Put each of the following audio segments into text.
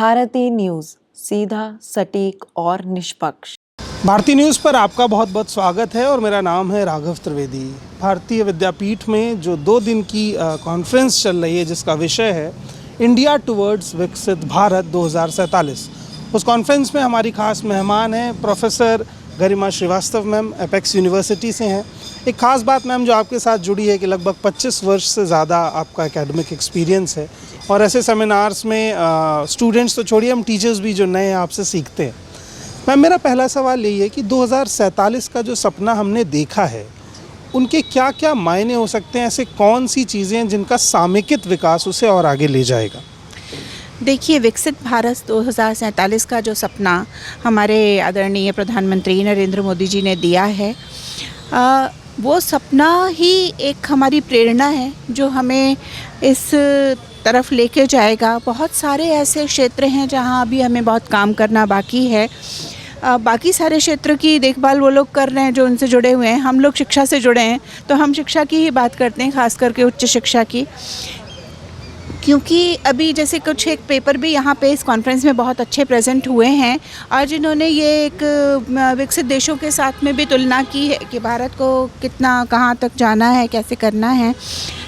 Bharti news, सीधा, सटीक और निष्पक्ष। भारती न्यूज़ पर आपका बहुत बहुत स्वागत है और मेरा नाम है राघव त्रिवेदी। भारतीय विद्यापीठ में जो 2 दिन की कॉन्फ्रेंस चल रही है जिसका विषय है इंडिया टुवर्ड्स विकसित भारत 2047। उस कॉन्फ्रेंस में हमारी खास मेहमान हैं प्रोफेसर गरिमा श्रीवास्तव मैम, एपेक्स यूनिवर्सिटी से हैं। एक ख़ास बात मैम जो आपके साथ जुड़ी है कि लगभग 25 वर्ष से ज़्यादा आपका एकेडमिक एक्सपीरियंस है और ऐसे सेमिनार्स में स्टूडेंट्स तो छोड़िए, हम टीचर्स भी जो नए आपसे सीखते हैं। मैम, मेरा पहला सवाल यही है कि 2047 का जो सपना हमने देखा है उनके क्या क्या मायने हो सकते हैं, ऐसे कौन सी चीज़ें हैं जिनका सामयिक विकास उसे और आगे ले जाएगा? देखिए, विकसित भारत 2047 का जो सपना हमारे आदरणीय प्रधानमंत्री नरेंद्र मोदी जी ने दिया है, वो सपना ही एक हमारी प्रेरणा है जो हमें इस तरफ लेके जाएगा। बहुत सारे ऐसे क्षेत्र हैं जहां अभी हमें बहुत काम करना बाकी है। बाकी सारे क्षेत्र की देखभाल वो लोग कर रहे हैं जो उनसे जुड़े हुए हैं। हम लोग शिक्षा से जुड़े हैं तो हम शिक्षा की ही बात करते हैं, ख़ास करके उच्च शिक्षा की, क्योंकि अभी जैसे कुछ एक पेपर भी यहाँ पे इस कॉन्फ्रेंस में बहुत अच्छे प्रेजेंट हुए हैं और जिन्होंने ये एक विकसित देशों के साथ में भी तुलना की है कि भारत को कितना कहाँ तक जाना है, कैसे करना है।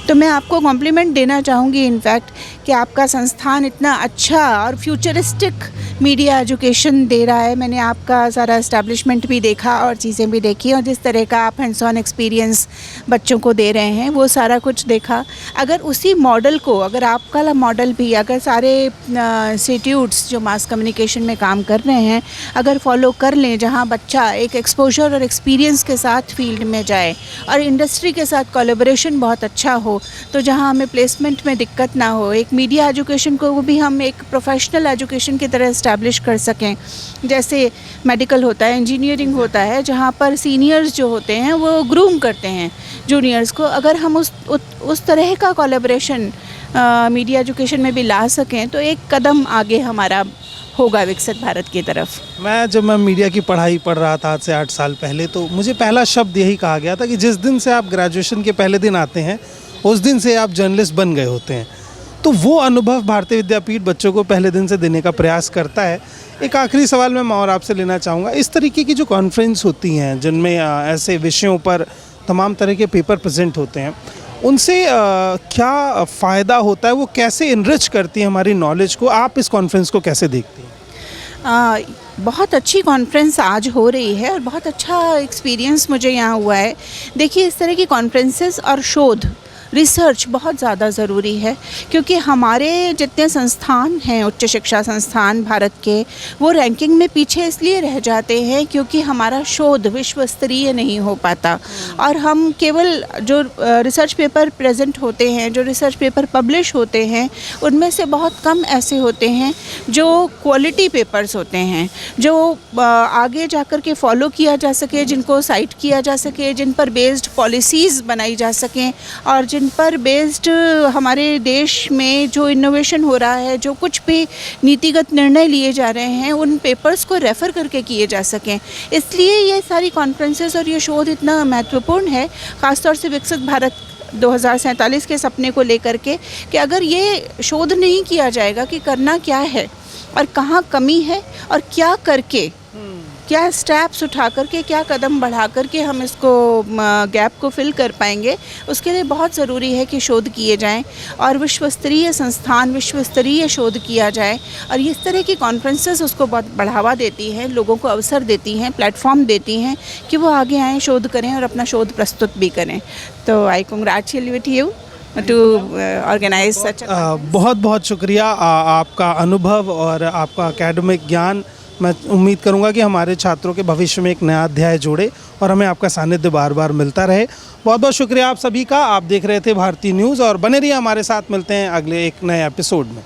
तो मैं आपको कॉम्प्लीमेंट देना चाहूँगी इनफैक्ट कि आपका संस्थान इतना अच्छा और फ्यूचरिस्टिक मीडिया एजुकेशन दे रहा है। मैंने आपका सारा एस्टैब्लिशमेंट भी देखा और चीज़ें भी देखी और जिस तरह का आप हैंड्स ऑन एक्सपीरियंस बच्चों को दे रहे हैं वो सारा कुछ देखा। अगर उसी मॉडल को, अगर आपका मॉडल भी, अगर सारे इंस्टीट्यूट्स जो मास कम्युनिकेशन में काम कर रहे हैं अगर फॉलो कर लें, जहाँ बच्चा एक एक्सपोजर और एक्सपीरियंस के साथ फील्ड में जाए और इंडस्ट्री के साथ कोलैबोरेशन बहुत अच्छा हो, तो जहाँ हमें प्लेसमेंट में दिक्कत ना हो, एक मीडिया एजुकेशन को भी हम एक प्रोफेशनल एजुकेशन की तरह इस्टेब्लिश कर सकें। जैसे मेडिकल होता है, इंजीनियरिंग होता है, जहाँ पर सीनियर्स जो होते हैं वो ग्रूम करते हैं जूनियर्स को। अगर हम उस तरह का कोलैबोरेशन मीडिया एजुकेशन में भी ला सकें तो एक कदम आगे हमारा होगा विकसित भारत की तरफ। जब मैं मीडिया की पढ़ाई पढ़ रहा था आज से 8 साल पहले, तो मुझे पहला शब्द यही कहा गया था कि जिस दिन से आप ग्रेजुएशन के पहले दिन आते हैं उस दिन से आप जर्नलिस्ट बन गए होते हैं। तो वो अनुभव भारतीय विद्यापीठ बच्चों को पहले दिन से देने का प्रयास करता है। एक आखिरी सवाल मैं और आपसे लेना चाहूँगा, इस तरीके की जो कॉन्फ्रेंस होती हैं जिनमें ऐसे विषयों पर तमाम तरह के पेपर प्रेजेंट होते हैं, उनसे क्या फ़ायदा होता है, वो कैसे इनरिच करती है हमारी नॉलेज को? आप इस कॉन्फ्रेंस को कैसे देखती हैं? बहुत अच्छी कॉन्फ्रेंस आज हो रही है और बहुत अच्छा एक्सपीरियंस मुझे यहाँ हुआ है। देखिए, इस तरह की कॉन्फ्रेंसेस और शोध रिसर्च बहुत ज़्यादा ज़रूरी है, क्योंकि हमारे जितने संस्थान हैं, उच्च शिक्षा संस्थान भारत के, वो रैंकिंग में पीछे इसलिए रह जाते हैं क्योंकि हमारा शोध विश्व स्तरीय नहीं हो पाता। और हम केवल जो रिसर्च पेपर प्रेजेंट होते हैं, जो रिसर्च पेपर पब्लिश होते हैं, उनमें से बहुत कम ऐसे होते हैं जो क्वालिटी पेपर्स होते हैं, जो आगे जाकर के फॉलो किया जा सके, जिनको साइट किया जा सके, जिन पर बेस्ड पॉलिसीज़ बनाई जा सकें और जिन पर बेस्ड हमारे देश में जो इनोवेशन हो रहा है, जो कुछ भी नीतिगत निर्णय लिए जा रहे हैं, उन पेपर्स को रेफ़र करके किए जा सकें। इसलिए ये सारी कॉन्फ्रेंसेस और ये शोध इतना महत्वपूर्ण है, ख़ासतौर से विकसित भारत 2047 के सपने को लेकर के, कि अगर ये शोध नहीं किया जाएगा कि करना क्या है और कहाँ कमी है और क्या करके, क्या स्टेप्स उठा करके, क्या कदम बढ़ा करके हम इसको गैप को फिल कर पाएंगे, उसके लिए बहुत ज़रूरी है कि शोध किए जाएं और विश्व स्तरीय संस्थान, विश्व स्तरीय शोध किया जाए। और इस तरह की कॉन्फ्रेंसेस उसको बहुत बढ़ावा देती हैं, लोगों को अवसर देती हैं, प्लेटफॉर्म देती हैं कि वो आगे आएँ, शोध करें और अपना शोध प्रस्तुत भी करें। तो आई कांग्रेचुलेट यू टू ऑर्गेनाइज सच। बहुत बहुत शुक्रिया आपका अनुभव और आपका एकेडमिक ज्ञान। मैं उम्मीद करूंगा कि हमारे छात्रों के भविष्य में एक नया अध्याय जोड़े और हमें आपका सानिध्य बार बार मिलता रहे। बहुत बहुत शुक्रिया आप सभी का। आप देख रहे थे भारती न्यूज़ और बने रहिए हमारे साथ। मिलते हैं अगले एक नए एपिसोड में।